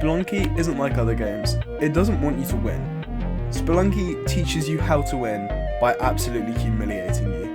Spelunky isn't like other games. It doesn't want you to win. Spelunky teaches you how to win by absolutely humiliating you.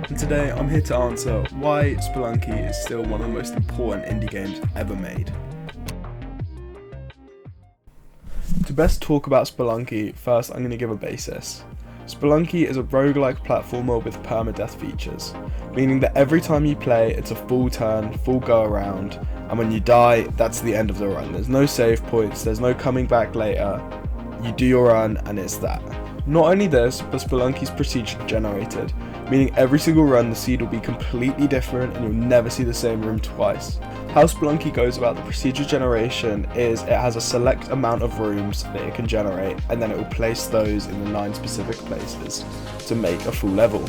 And today I'm here to answer why Spelunky is still one of the most important indie games ever made. To best talk about Spelunky, first I'm going to give a basis. Spelunky is a roguelike platformer with permadeath features, meaning that every time you play it's a full turn, full go around, and when you die, that's the end of the run. There's no save points, there's no coming back later, you do your run and it's that. Not only this, but Spelunky's procedurally generated, meaning every single run the seed will be completely different and you'll never see the same room twice. How Spelunky goes about the procedure generation is it has a select amount of rooms that it can generate, and then it will place those in the 9 specific places to make a full level.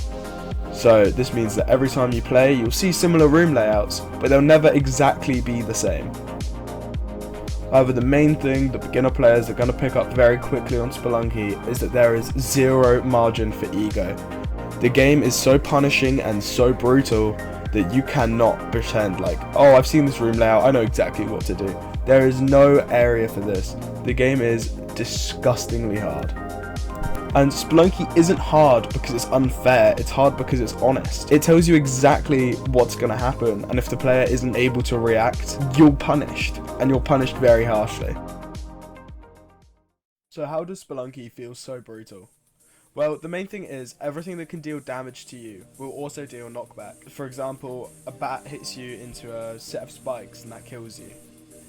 So this means that every time you play you'll see similar room layouts, but they'll never exactly be the same. However, the main thing that beginner players are going to pick up very quickly on Spelunky is that there is zero margin for ego. The game is so punishing and so brutal that you cannot pretend like, oh, I've seen this room layout, I know exactly what to do. There is no area for this. The game is disgustingly hard. And Spelunky isn't hard because it's unfair, it's hard because it's honest. It tells you exactly what's going to happen, and if the player isn't able to react, you're punished, and you're punished very harshly. So how does Spelunky feel so brutal? Well, the main thing is, everything that can deal damage to you will also deal knockback. For example, a bat hits you into a set of spikes and that kills you.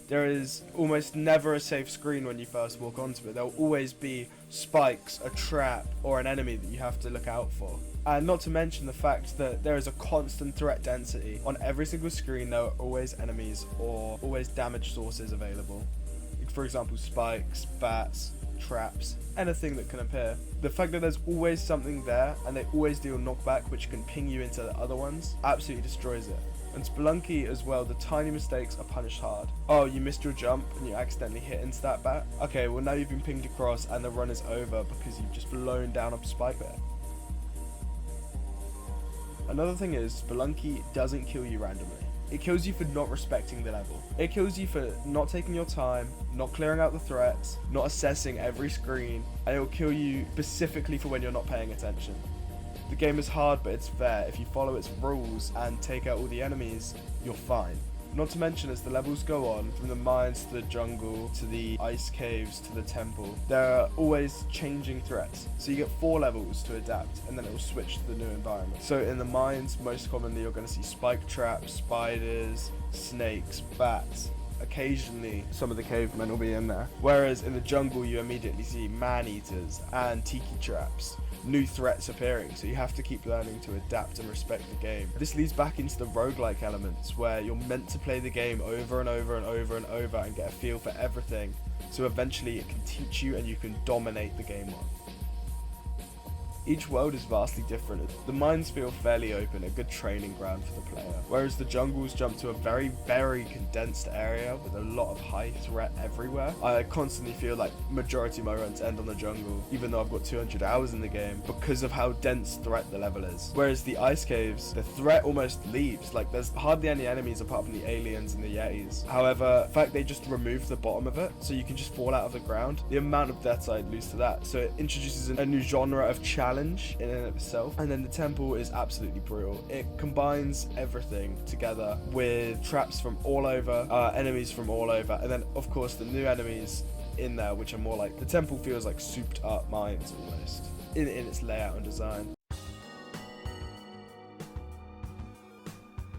There is almost never a safe screen when you first walk onto it. There will always be spikes, a trap, or an enemy that you have to look out for. And not to mention the fact that there is a constant threat density. On every single screen there are always enemies or always damage sources available. For example, spikes, bats, traps, anything that can appear. The fact that there's always something there and they always deal knockback, which can ping you into the other ones, absolutely destroys it. And Spelunky as well, the tiny mistakes are punished hard. Oh, you missed your jump and you accidentally hit into that bat? Okay, well now you've been pinged across and the run is over because you've just blown down a spike there. Another thing is, Spelunky doesn't kill you randomly. It kills you for not respecting the level. It kills you for not taking your time, not clearing out the threats, not assessing every screen, and it will kill you specifically for when you're not paying attention. The game is hard, but it's fair. If you follow its rules and take out all the enemies, you're fine. Not to mention, as the levels go on, from the mines to the jungle, to the ice caves, to the temple, there are always changing threats. So you get 4 levels to adapt, and then it will switch to the new environment. So in the mines, most commonly you're going to see spike traps, spiders, snakes, bats. Occasionally, some of the cavemen will be in there. Whereas in the jungle, you immediately see man-eaters and tiki traps. New threats appearing, so you have to keep learning to adapt and respect the game. This leads back into the roguelike elements, where you're meant to play the game over and over and over and over and get a feel for everything, so eventually it can teach you and you can dominate the game on. Each world is vastly different. The mines feel fairly open, a good training ground for the player, whereas the jungles jump to a very, very condensed area with a lot of high threat everywhere. I constantly feel like majority of my runs end on the jungle, even though I've got 200 hours in the game, because of how dense threat the level is. Whereas the ice caves, the threat almost leaves, like there's hardly any enemies apart from the aliens and the yetis. However, the fact they just removed the bottom of it, so you can just fall out of the ground, the amount of deaths I'd lose to that. So it introduces a new genre of challenge in and of itself. And then the temple is absolutely brutal. It combines everything together with traps from all over, enemies from all over, and then of course the new enemies in there, which are more like, the temple feels like souped up mines almost in its layout and design.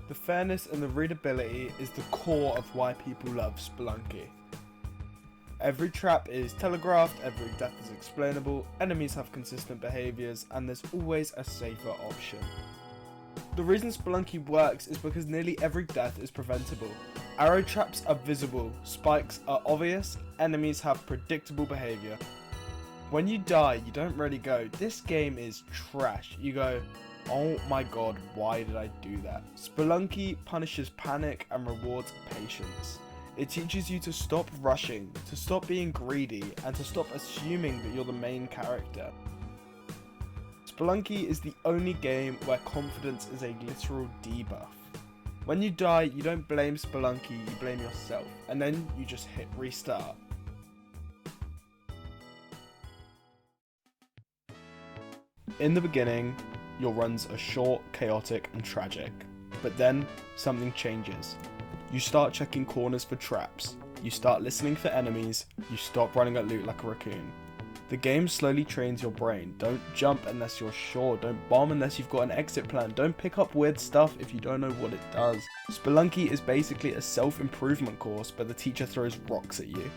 The fairness and the readability is the core of why people love Spelunky. Every trap is telegraphed, every death is explainable, enemies have consistent behaviours, and there's always a safer option. The reason Spelunky works is because nearly every death is preventable. Arrow traps are visible, spikes are obvious, enemies have predictable behaviour. When you die, you don't really go, this game is trash. You go, oh my god, why did I do that? Spelunky punishes panic and rewards patience. It teaches you to stop rushing, to stop being greedy, and to stop assuming that you're the main character. Spelunky is the only game where confidence is a literal debuff. When you die, you don't blame Spelunky, you blame yourself, and then you just hit restart. In the beginning, your runs are short, chaotic, and tragic, but then something changes. You start checking corners for traps, you start listening for enemies, you stop running at loot like a raccoon. The game slowly trains your brain. Don't jump unless you're sure, don't bomb unless you've got an exit plan, don't pick up weird stuff if you don't know what it does. Spelunky is basically a self-improvement course, but the teacher throws rocks at you.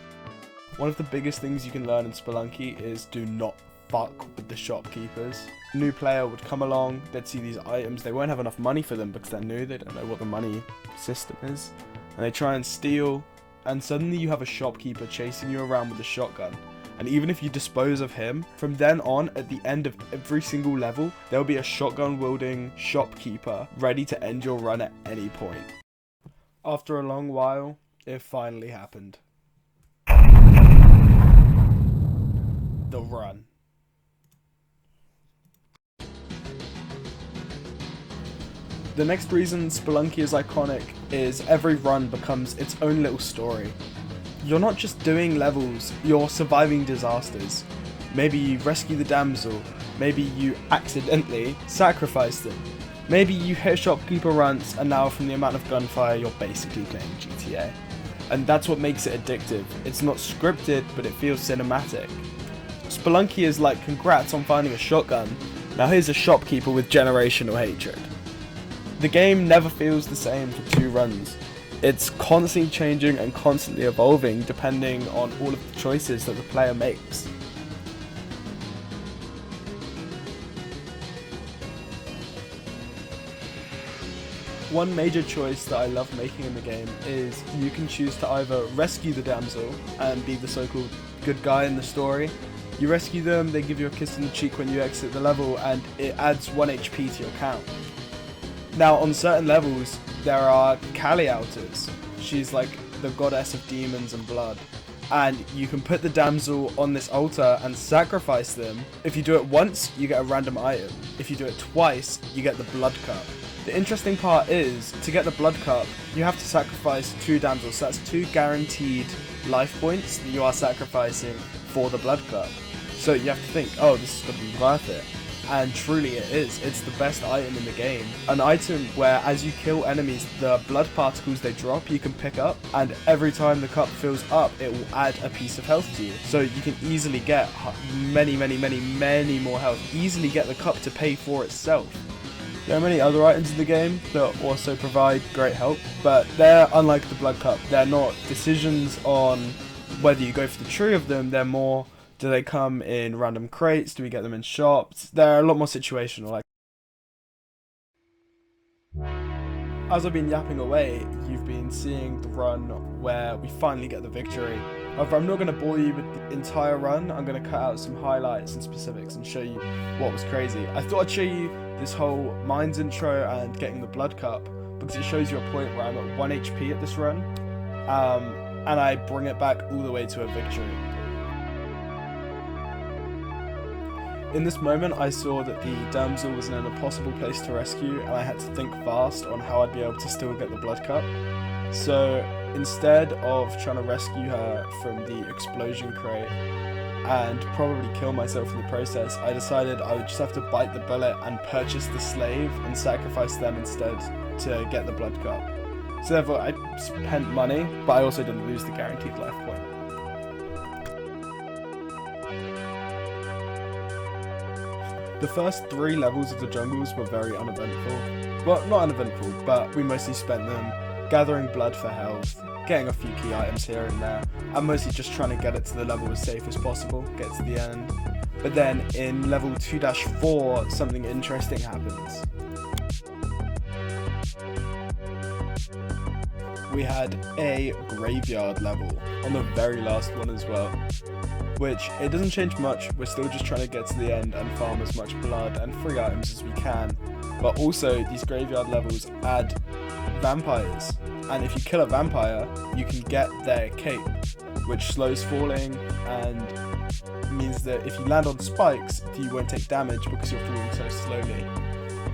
One of the biggest things you can learn in Spelunky is do not fuck with the shopkeepers. A new player would come along, they'd see these items, they won't have enough money for them because they're new, they don't know what the money system is, and they try and steal, and suddenly you have a shopkeeper chasing you around with a shotgun. And even if you dispose of him, from then on, at the end of every single level, there'll be a shotgun-wielding shopkeeper ready to end your run at any point. After a long while, it finally happened. The run. The next reason Spelunky is iconic is every run becomes its own little story. You're not just doing levels, you're surviving disasters. Maybe you rescue the damsel, maybe you accidentally sacrifice them. Maybe you hit shopkeeper runs and now from the amount of gunfire you're basically playing GTA. And that's what makes it addictive. It's not scripted, but it feels cinematic. Spelunky is like, congrats on finding a shotgun, now here's a shopkeeper with generational hatred. The game never feels the same for 2 runs. It's constantly changing and constantly evolving depending on all of the choices that the player makes. One major choice that I love making in the game is you can choose to either rescue the damsel and be the so-called good guy in the story. You rescue them, they give you a kiss on the cheek when you exit the level, and it adds 1 HP to your count. Now on certain levels, there are Kali-outers. She's like the goddess of demons and blood. And you can put the damsel on this altar and sacrifice them. If you do it once, you get a random item. If you do it twice, you get the blood cup. The interesting part is, to get the blood cup, you have to sacrifice 2 damsels. So that's 2 guaranteed life points that you are sacrificing for the blood cup. So you have to think, oh, this is going to be worth it. And truly it is. It's the best item in the game. An item where as you kill enemies, the blood particles they drop you can pick up, and every time the cup fills up it will add a piece of health to you. So you can easily get many more health. Easily get the cup to pay for itself. There are many other items in the game that also provide great help, but they're unlike the blood cup. They're not decisions on whether you go for the tree of them, they're more, do they come in random crates? Do we get them in shops? They're a lot more situational. Like, as I've been yapping away, you've been seeing the run where we finally get the victory. However, I'm not going to bore you with the entire run. I'm going to cut out some highlights and specifics and show you what was crazy. I thought I'd show you this whole mines intro and getting the blood cup because it shows you a point where I'm at 1 HP at this run, and I bring it back all the way to a victory. In this moment, I saw that the damsel was in an impossible place to rescue, and I had to think fast on how I'd be able to still get the blood cup. So instead of trying to rescue her from the explosion crate and probably kill myself in the process, I decided I would just have to bite the bullet and purchase the slave and sacrifice them instead to get the blood cup. So therefore I spent money, but I also didn't lose the guaranteed life point. The first 3 levels of the jungles were very uneventful. Well, not uneventful, but we mostly spent them gathering blood for health, getting a few key items here and there, and mostly just trying to get it to the level as safe as possible, get to the end. But then in level 2-4, something interesting happens. We had a graveyard level on the very last one as well, which it doesn't change much. We're still just trying to get to the end and farm as much blood and free items as we can, but also these graveyard levels add vampires, and if you kill a vampire you can get their cape, which slows falling and means that if you land on spikes, you won't take damage because you're falling so slowly.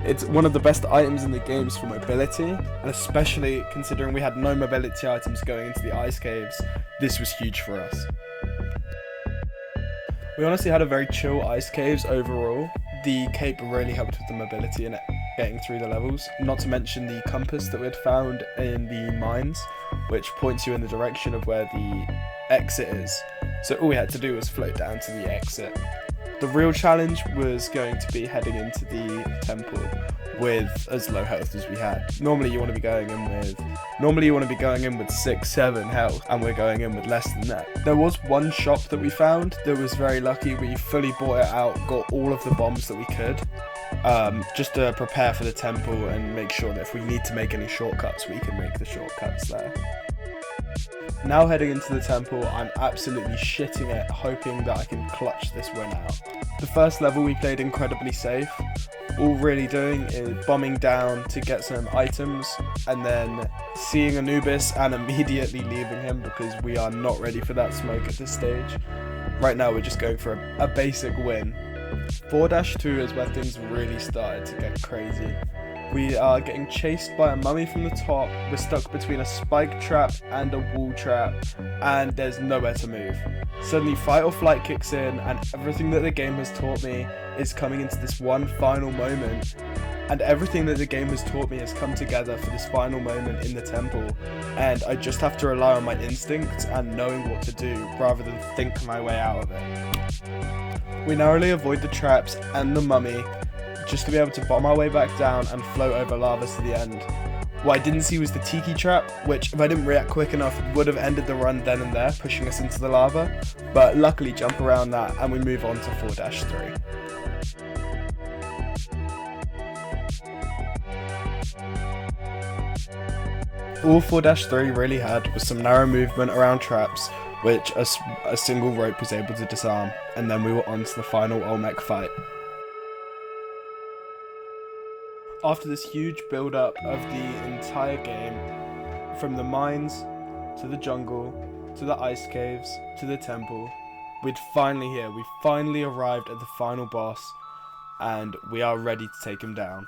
It's one of the best items in the games for mobility, and especially considering we had no mobility items going into the ice caves, this was huge for us. We honestly had a very chill ice caves overall. The cape really helped with the mobility and getting through the levels, not to mention the compass that we had found in the mines, which points you in the direction of where the exit is. So all we had to do was float down to the exit. The real challenge was going to be heading into the temple with as low health as we had. Normally you want to be going in with 6-7 health, and we're going in with less than that. There was one shop that we found that was very lucky. We fully bought it out, got all of the bombs that we could, just to prepare for the temple and make sure that if we need to make any shortcuts, we can make the shortcuts there. Now heading into the temple, I'm absolutely shitting it, hoping that I can clutch this win out. The first level we played incredibly safe. All really doing is bombing down to get some items, and then seeing Anubis and immediately leaving him because we are not ready for that smoke at this stage. Right now we're just going for a basic win. 4-2 is where things really started to get crazy. We are getting chased by a mummy from the top, we're stuck between a spike trap and a wall trap, and there's nowhere to move. Suddenly fight or flight kicks in, and everything that the game has taught me is coming into this one final moment, and everything that the game has taught me has come together for this final moment in the temple, and I just have to rely on my instincts and knowing what to do rather than think my way out of it. We narrowly avoid the traps and the mummy, just to be able to bomb our way back down and float over lava to the end. What I didn't see was the tiki trap, which if I didn't react quick enough would have ended the run then and there, pushing us into the lava, but luckily jump around that and we move on to 4-3. All 4-3 really had was some narrow movement around traps, which a single rope was able to disarm, and then we were on to the final Olmec fight. After this huge build-up of the entire game, from the mines, to the jungle, to the ice caves, to the temple, we finally arrived at the final boss, and we are ready to take him down.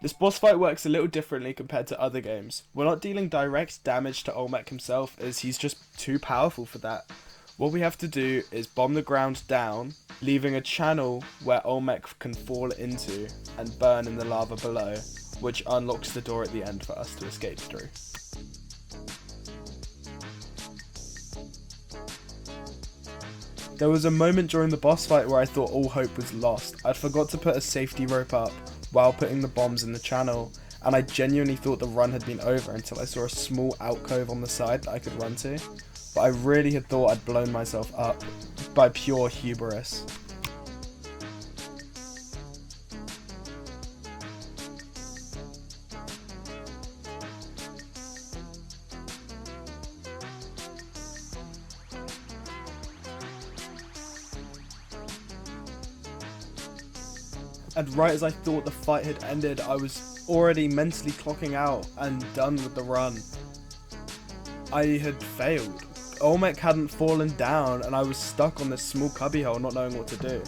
This boss fight works a little differently compared to other games. We're not dealing direct damage to Olmec himself, as he's just too powerful for that. What we have to do is bomb the ground down, leaving a channel where Olmec can fall into and burn in the lava below, which unlocks the door at the end for us to escape through. There was a moment during the boss fight where I thought all hope was lost. I'd forgot to put a safety rope up while putting the bombs in the channel, and I genuinely thought the run had been over until I saw a small alcove on the side that I could run to. But I really had thought I'd blown myself up by pure hubris. And right as I thought the fight had ended, I was already mentally clocking out and done with the run. I had failed. Olmec hadn't fallen down and I was stuck on this small cubbyhole not knowing what to do.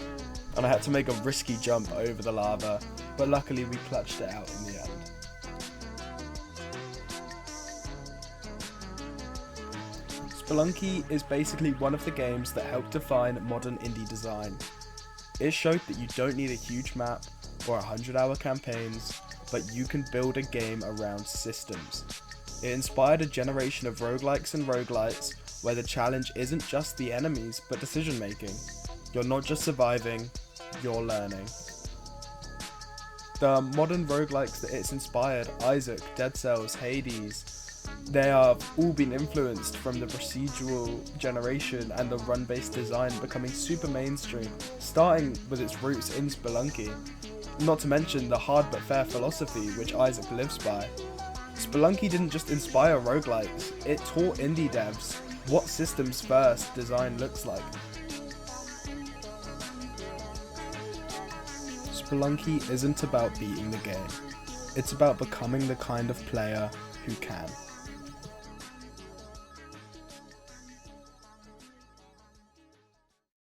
And I had to make a risky jump over the lava, but luckily we clutched it out in the end. Spelunky is basically one of the games that helped define modern indie design. It showed that you don't need a huge map or 100-hour campaigns, but you can build a game around systems. It inspired a generation of roguelikes and roguelites where the challenge isn't just the enemies, but decision making. You're not just surviving, you're learning. The modern roguelikes that it's inspired, Isaac, Dead Cells, Hades, they have all been influenced from the procedural generation and the run-based design becoming super mainstream, starting with its roots in Spelunky. Not to mention the hard but fair philosophy which Isaac lives by. Spelunky didn't just inspire roguelikes, it taught indie devs what systems first design looks like. Spelunky isn't about beating the game, it's about becoming the kind of player who can.